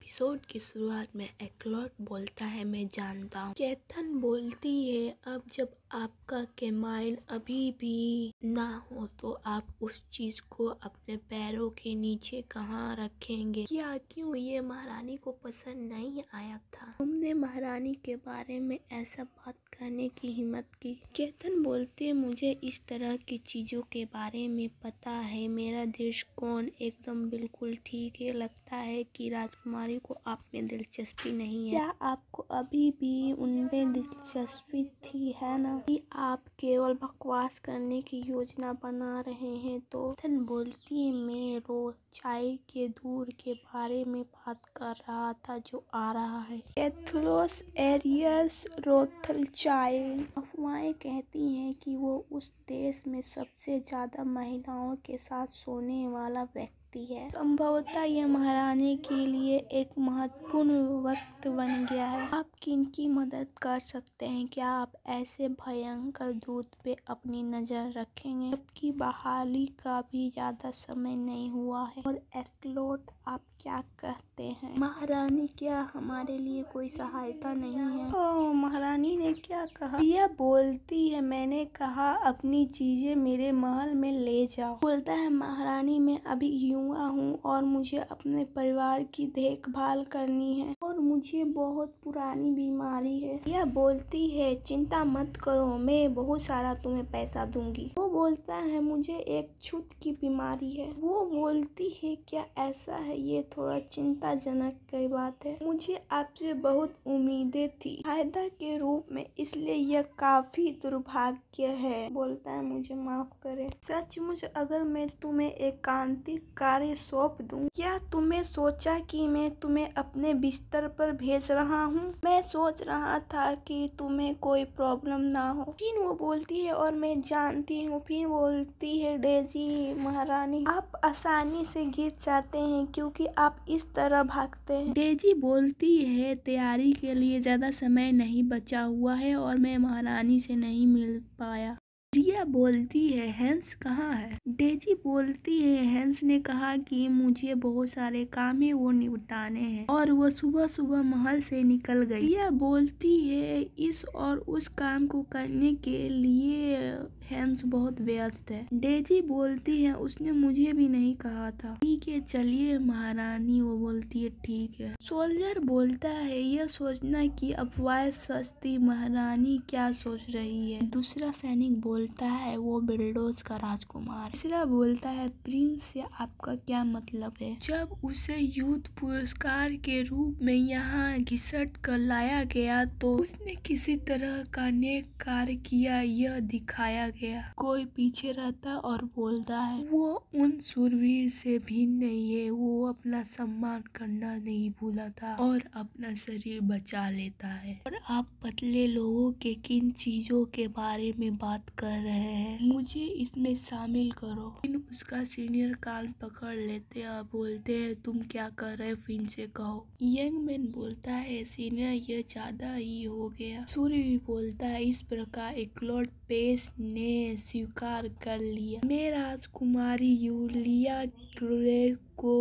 Episode की शुरुआत में एक्लॉट बोलता है मैं जानता हूँ। चेतन बोलती है अब जब आपका केमाइन अभी भी ना हो तो आप उस चीज को अपने पैरों के नीचे कहाँ रखेंगे? क्या क्यों ये महारानी को पसंद नहीं आया था? तुमने महारानी के बारे में ऐसा बात करने की हिम्मत की? चेतन बोलते मुझे इस तरह की चीजों के बारे में पता है। मेरा दृष्टिकोण एकदम बिल्कुल ठीक है। लगता है कि राजकुमारी को आप में दिलचस्पी नहीं है। क्या आपको अभी भी उनमें दिलचस्पी थी, है ना? कि आप केवल बकवास करने की योजना बना रहे हैं? तो चेतन बोलती है मैं रोथचाइल्ड के दूर के बारे में बात कर रहा था जो आ रहा है। कैथलोस एरियस रोथचाइल्ड। अफवाहें कहती हैं कि वो उस देश में सबसे ज्यादा महिलाओं के साथ सोने वाला व्यक्ति है। संभवतः यह महारानी के लिए एक महत्वपूर्ण वक्त बन गया है। आप किनकी मदद कर सकते हैं? क्या आप ऐसे भयंकर दूत पे अपनी नजर रखेंगे जबकि बहाली का भी ज्यादा समय नहीं हुआ है? और एक्लॉट आप क्या कहते हैं? महारानी क्या हमारे लिए कोई सहायता नहीं है? ओह, महारानी ने क्या कहा? यह बोलती है मैंने कहा अपनी चीजें मेरे महल में ले जाओ। बोलता है महारानी मैं अभी युवा हूँ और मुझे अपने परिवार की देखभाल करनी है और मुझे बहुत पुरानी बीमारी है। यह बोलती है चिंता मत करो, मैं बहुत सारा तुम्हें पैसा दूंगी। वो बोलता है मुझे एक छूत की बीमारी है। वो बोलती है क्या ऐसा है? ये थोड़ा चिंताजनक की बात है। मुझे आपसे बहुत उम्मीदें थी फायदा के रूप में, इसलिए यह काफी दुर्भाग्य है। बोलता है मुझे माफ करें। सचमुच अगर मैं तुम्हें एकांतिक कार्य सौंप दूं, क्या तुमने सोचा कि मैं तुम्हें अपने बिस्तर पर भेज रहा हूँ? मैं सोच रहा था कि तुम्हें कोई प्रॉब्लम ना हो। फिर वो बोलती है और मैं जानती हूँ। फिर बोलती है डेजी महारानी आप आसानी से गिर जाते हैं क्योंकि आप इस तरह भागते हैं। डेजी बोलती है तैयारी के लिए ज्यादा समय नहीं बचा हुआ है और मैं महारानी से नहीं मिल पाया। रिया बोलती है हैंस कहाँ है? डेजी बोलती है हैंस ने कहा कि मुझे बहुत सारे काम है वो निपटाने हैं और वो सुबह सुबह महल से निकल गई। रिया बोलती है इस और उस काम को करने के लिए हैंस बहुत व्यस्त है। डेजी बोलती है उसने मुझे भी नहीं कहा था। ठीक है चलिए महारानी। वो बोलती है ठीक है। सोल्जर बोलता है यह सोचना कि अफवाह सच थी, महारानी क्या सोच रही है? दूसरा सैनिक बोलता है वो बिल्डोज का राजकुमार। तीसरा बोलता है प्रिंस से आपका क्या मतलब है? जब उसे युद्ध पुरस्कार के रूप में यहाँ घिसट कर लाया गया तो उसने किसी तरह का नेक कार्य किया, यह दिखाया गया। कोई पीछे रहता और बोलता है वो उन शूरवीर से भिन्न नहीं है, वो अपना सम्मान करना नहीं भूला था और अपना शरीर बचा लेता है। और आप पतले लोगों के किन चीजों के बारे में बात कर रहे हैं? मुझे इसमें शामिल करो। फिर उसका सीनियर कान पकड़ लेते हैं और बोलते हैं तुम क्या कर रहे हो, फिर से कहो। यंग मैन बोलता है सीनियर यह ज्यादा ही हो गया। सूर्य भी बोलता है इस प्रकार एक्लॉट पेस ने स्वीकार कर लिया। मैं राजकुमारी यूलिया ग्रे को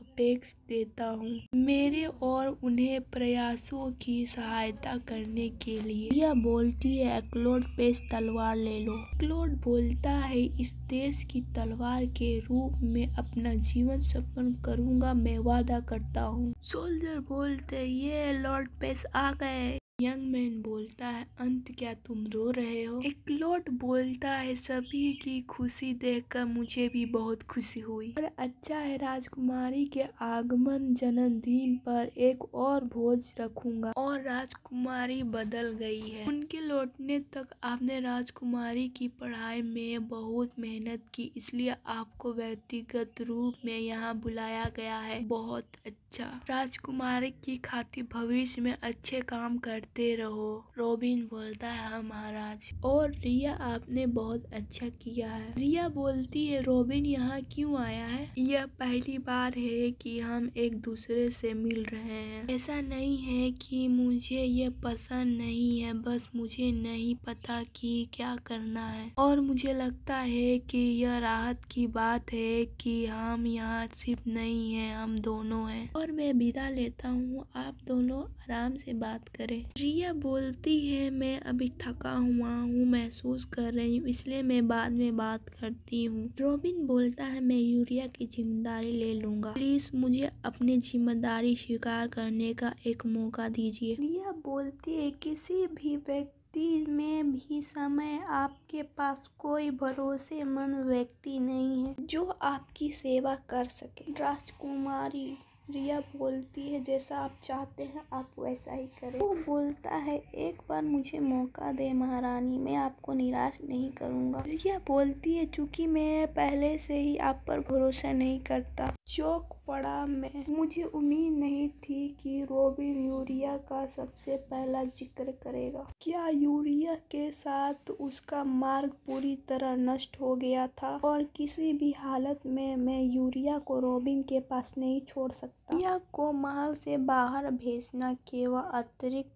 अपेक्ष देता हूँ मेरे और उन्हें प्रयासों की सहायता करने के लिए। यह बोलती है एक्लॉट पेस तलवार ले लो। एक्लॉट बोलता है इस देश की तलवार के रूप में अपना जीवन समर्पण करूंगा, मैं वादा करता हूँ। सोल्जर बोलते ये लॉर्ड पेस आ गए। यंग मैन बोलता है अंत क्या तुम रो रहे हो? एक्लॉट बोलता है सभी की खुशी देखकर मुझे भी बहुत खुशी हुई और अच्छा है राजकुमारी के आगमन जन्मदिन पर एक और भोज रखूंगा। और राजकुमारी बदल गई है। उनके लौटने तक आपने राजकुमारी की पढ़ाई में बहुत मेहनत की, इसलिए आपको व्यक्तिगत रूप में यहाँ बुलाया गया है। बहुत अच्छा। राजकुमारी की खातिर भविष्य में अच्छे काम करते पढ़ते रहो। रॉबिन बोलता है हाँ महाराज। और रिया आपने बहुत अच्छा किया है। रिया बोलती है रॉबिन यहाँ क्यों आया है? यह पहली बार है कि हम एक दूसरे से मिल रहे हैं। ऐसा नहीं है कि मुझे ये पसंद नहीं है, बस मुझे नहीं पता कि क्या करना है। और मुझे लगता है कि यह राहत की बात है कि हम यहाँ सिर्फ नहीं है, हम दोनों हैं। और मैं विदा लेता हूँ, आप दोनों आराम से बात करें। रिया बोलती है मैं अभी थका हुआ हूँ, महसूस कर रही हूँ, इसलिए मैं बाद में बात करती हूँ। रॉबिन बोलता है मैं यूरिया की जिम्मेदारी ले लूंगा, प्लीज मुझे अपनी जिम्मेदारी स्वीकार करने का एक मौका दीजिए। रिया बोलती है किसी भी व्यक्ति में भी समय आपके पास कोई भरोसेमंद व्यक्ति नहीं है जो आपकी सेवा कर सके। राजकुमारी रिया बोलती है जैसा आप चाहते हैं आप वैसा ही करें। वो बोलता है एक बार मुझे मौका दे महारानी, मैं आपको निराश नहीं करूंगा। रिया बोलती है चूंकि मैं पहले से ही आप पर भरोसा नहीं करता। चौंक पड़ा मैं, मुझे उम्मीद नहीं थी कि रॉबिन यूरिया का सबसे पहला जिक्र करेगा। क्या यूरिया के साथ उसका मार्ग पूरी तरह नष्ट हो गया था और किसी भी हालत में मैं यूरिया को रॉबिन के पास नहीं छोड़ सकता। रिया को महल से बाहर भेजना केवल अतिरिक्त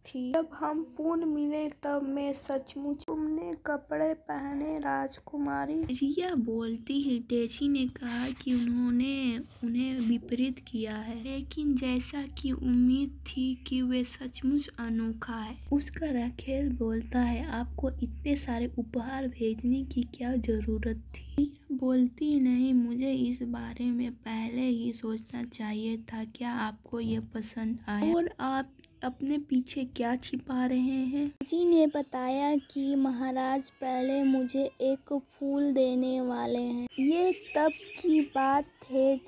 थी। जब हम पुनः मिले तब मैं सचमुच तुमने कपड़े पहने राजकुमारी। रिया बोलती है डेजी ने कहा कि उन्होंने उन्हें विपरीत किया है, लेकिन जैसा कि उम्मीद थी कि वे सचमुच अनोखा है उसका। राखेल बोलता है आपको इतने सारे उपहार भेजने की क्या जरूरत थी? बोलती नहीं, मुझे इस बारे में पहले ही सोचना चाहिए था। क्या आपको ये पसंद आया? और आप अपने पीछे क्या छिपा रहे हैं? जी ने बताया कि महाराज पहले मुझे एक फूल देने वाले हैं। ये तब की बात है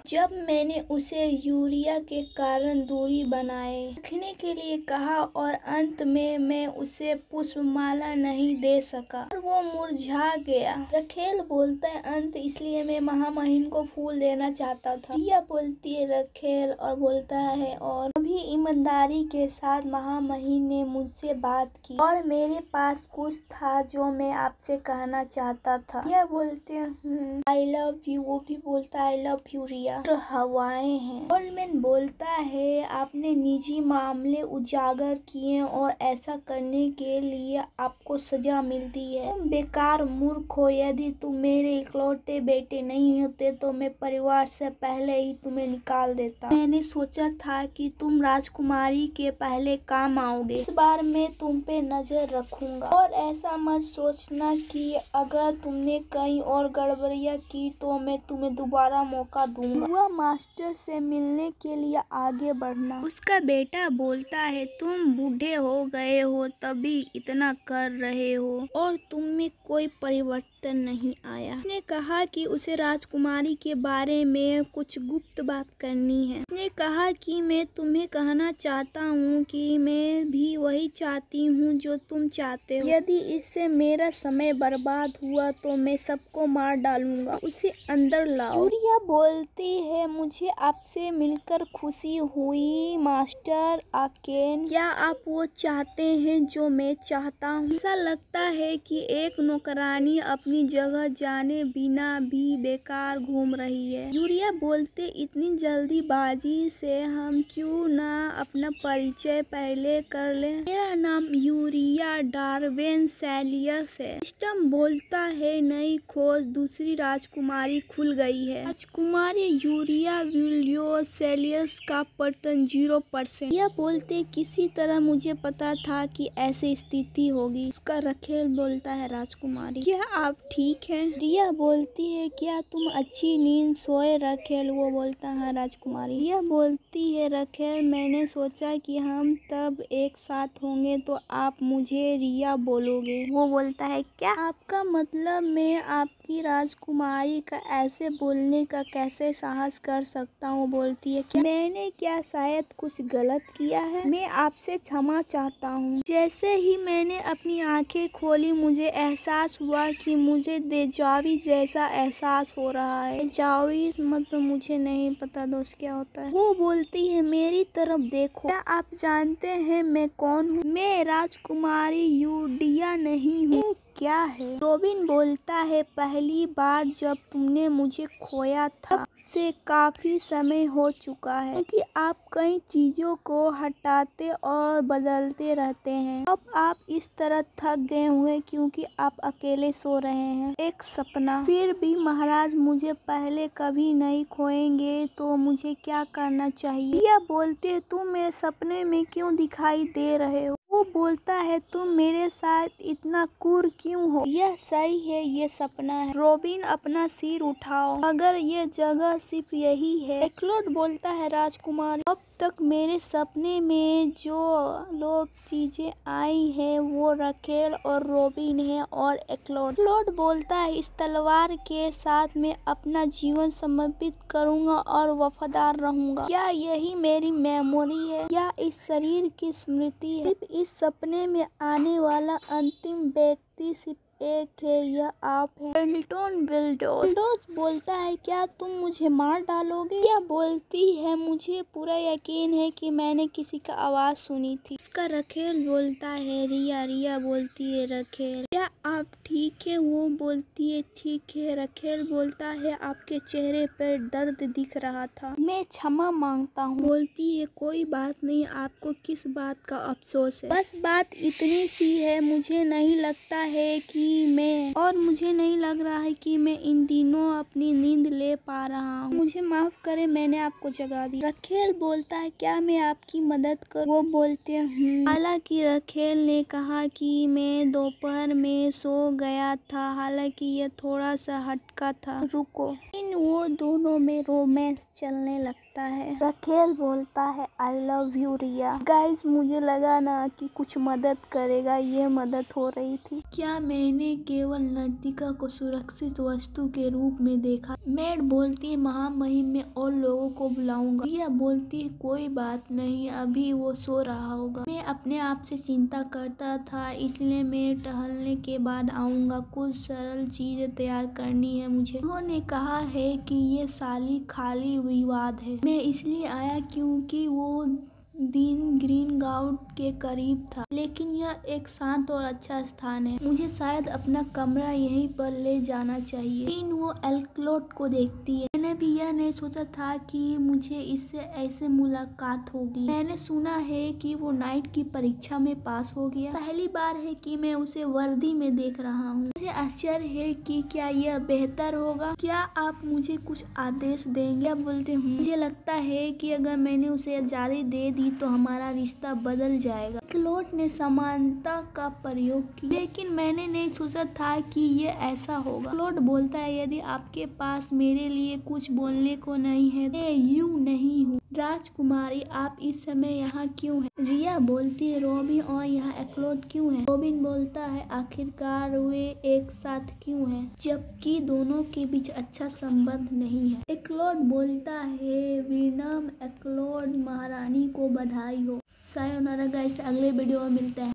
जब मैंने उसे यूरिया के कारण दूरी बनाए रखने के लिए कहा और अंत में मैं उसे पुष्पमाला नहीं दे सका और वो मुरझा गया। रखेल बोलता है अंत इसलिए मैं महामहिम को फूल देना चाहता था। रिया बोलती है रखेल और बोलता है और अभी ईमानदारी के साथ महामहिम ने मुझसे बात की और मेरे पास कुछ था जो मैं आपसे कहना चाहता था। रिया बोलते हैं आई लव यू। वो भी बोलता है आई लव यू रिया। तो हवाएं हैं। ओल्डमैन बोलता है आपने निजी मामले उजागर किए और ऐसा करने के लिए आपको सजा मिलती है। तुम बेकार मूर्ख हो, यदि तुम मेरे इकलौते बेटे नहीं होते तो मैं परिवार से पहले ही तुम्हें निकाल देता। मैंने सोचा था कि तुम राजकुमारी के पहले काम आओगे, इस बार मैं तुम पे नजर रखूंगा और ऐसा मत सोचना कि अगर तुमने कहीं और गड़बड़ियां की तो मैं तुम्हें दोबारा मौका दूंगा। वह मास्टर से मिलने के लिए आगे बढ़ना। उसका बेटा बोलता है तुम बूढ़े हो गए हो तभी इतना कर रहे हो और तुम में कोई परिवर्तन नहीं आया। उसने कहा कि उसे राजकुमारी के बारे में कुछ गुप्त बात करनी है। उसने कहा कि मैं तुम्हें कहना चाहता हूँ कि मैं भी वही चाहती हूँ जो तुम चाहते हो। यदि इससे मेरा समय बर्बाद हुआ तो मैं सबको मार डालूंगा। उसे अंदर लाओ। यूरिया बोलती है मुझे आपसे मिलकर खुशी हुई मास्टर आकेन। क्या आप वो चाहते हैं जो मैं चाहता हूँ? ऐसा लगता है कि एक नौकरानी अपनी जगह जाने बिना भी बेकार घूम रही है। यूरिया बोलते इतनी जल्दीबाजी से हम क्यों ना अपना परिचय पहले कर लें। मेरा नाम यूरिया डार्वेन सेलियस है। सिस्टम बोलता है नई खोज दूसरी राजकुमारी खुल गई है। राजकुमारी यूरिया विलियो सेलियस का पतन 0%। यह बोलते किसी तरह मुझे पता था कि ऐसी स्थिति होगी। उसका रखेल बोलता है राजकुमारी क्या आप ठीक हैं? रिया बोलती है क्या तुम अच्छी नींद सोए रखेल? वो बोलता है राजकुमारी। रिया बोलती है रखेल मैंने सोचा कि हम तब एक साथ होंगे तो आप मुझे रिया बोलोगे। वो बोलता है क्या आपका मतलब मैं आपकी राजकुमारी का ऐसे बोलने का कैसे साहस कर सकता हूँ? बोलती है क्या मैंने क्या शायद कुछ गलत किया है? मैं आपसे क्षमा चाहता हूँ। जैसे ही मैंने अपनी आंखें खोली मुझे एहसास हुआ कि मुझे देजावी जैसा एहसास हो रहा है। देजावी मतलब मुझे नहीं पता दोस्त क्या होता है। वो बोलती है मेरी तरफ देखो। क्या आप जानते हैं मैं कौन हूँ? मैं राजकुमारी यूडिया नहीं हूँ। ये क्या है? रॉबिन बोलता है, पहली बार जब तुमने मुझे खोया था से काफी समय हो चुका है, क्योंकि आप कई चीजों को हटाते और बदलते रहते हैं। अब आप इस तरह थक गए हुए क्योंकि आप अकेले सो रहे हैं। एक सपना। फिर भी महाराज मुझे पहले कभी नहीं खोएंगे तो मुझे क्या करना चाहिए? या बोलते तुम मेरे सपने में क्यों दिखाई दे रहे हो? वो बोलता है तुम मेरे साथ इतना क्रूर क्यों हो? यह सही है, ये सपना है। रॉबिन अपना सिर उठाओ, अगर ये जगह सिर्फ यही है। एक्लोड बोलता है, राजकुमारी अब तक मेरे सपने में जो लोग चीजें आई हैं वो रखेल और रॉबिन है और एक्लोड बोलता है, इस तलवार के साथ मैं अपना जीवन समर्पित करूंगा और वफादार रहूंगा। क्या यही मेरी मेमोरी है या इस शरीर की स्मृति है? सिर्फ इस सपने में आने वाला अंतिम व्यक्ति सिर्फ एक है, यह आप है। बिल्डोज बोलता है, क्या तुम मुझे मार डालोगे? या बोलती है, मुझे पूरा यकीन है कि मैंने किसी का आवाज सुनी थी। उसका रखेल बोलता है, रिया बोलती है, रखेल क्या आप ठीक है? वो बोलती है, ठीक है। रखेल बोलता है, आपके चेहरे पर दर्द दिख रहा था, मैं क्षमा मांगता हूँ। बोलती है, कोई बात नहीं, आपको किस बात का अफसोस है? बस बात इतनी सी है, मुझे नहीं लगता है कि मुझे नहीं लग रहा है कि मैं इन दिनों अपनी नींद ले पा रहा हूँ। मुझे माफ करें, मैंने आपको जगा दी। रखेल बोलता है, क्या मैं आपकी मदद करूँ? वो बोलते हैं, हालांकि रखेल ने कहा कि मैं दोपहर में सो गया था, हालांकि ये थोड़ा सा हटका था। रुको। वो दोनों में रोमांस चलने लगता है। रखेल बोलता है, I love you Ria. Guys, मुझे लगा ना कि कुछ मदद करेगा, ये मदद हो रही थी। क्या मैंने केवल नर्तिका को सुरक्षित वस्तु के रूप में देखा? मैड बोलती है, महामहिम में और लोगों को बुलाऊंगा। रिया बोलती है, कोई बात नहीं, अभी वो सो रहा होगा। मैं अपने आप से चिंता करता था, इसलिए मैं टहलने के बाद आऊंगा। कुछ सरल चीजें तैयार करनी है मुझे। उन्होंने कहा है कि ये साली खाली विवाद है। मैं इसलिए आया क्योंकि वो दिन ग्रीन गाउट के करीब था, लेकिन यह एक शांत और अच्छा स्थान है। मुझे शायद अपना कमरा यहीं पर ले जाना चाहिए। लेकिन वो एल्क्लोट को देखती है। मैंने भी यह नहीं सोचा था कि मुझे इससे ऐसे मुलाकात होगी। मैंने सुना है कि वो नाइट की परीक्षा में पास हो गया। पहली बार है कि मैं उसे वर्दी में देख रहा हूँ। मुझे आश्चर्य है कि क्या यह बेहतर होगा? क्या आप मुझे कुछ आदेश देंगे? आप बोलते हैं, मुझे लगता है कि अगर मैंने उसे आजादी दे दी तो हमारा रिश्ता बदल जाएगा। क्लोड ने समानता का प्रयोग किया, लेकिन मैंने नहीं सोचा था कि ये ऐसा होगा। क्लोड बोलता है, यदि आपके पास मेरे लिए कुछ बोलने को नहीं है, मैं यूं नहीं हूँ। राजकुमारी, आप इस समय यहाँ क्यों हैं? रिया बोलती है, रॉबिन और यहाँ एक्लोड क्यों है? रॉबिन बोलता है, आखिरकार वे एक साथ क्यों हैं, जबकि दोनों के बीच अच्छा संबंध नहीं है? एक्लोड बोलता है, विनम एक्लोड महारानी को बधाई हो। सायोनारा गाइस, अगले वीडियो में मिलते हैं।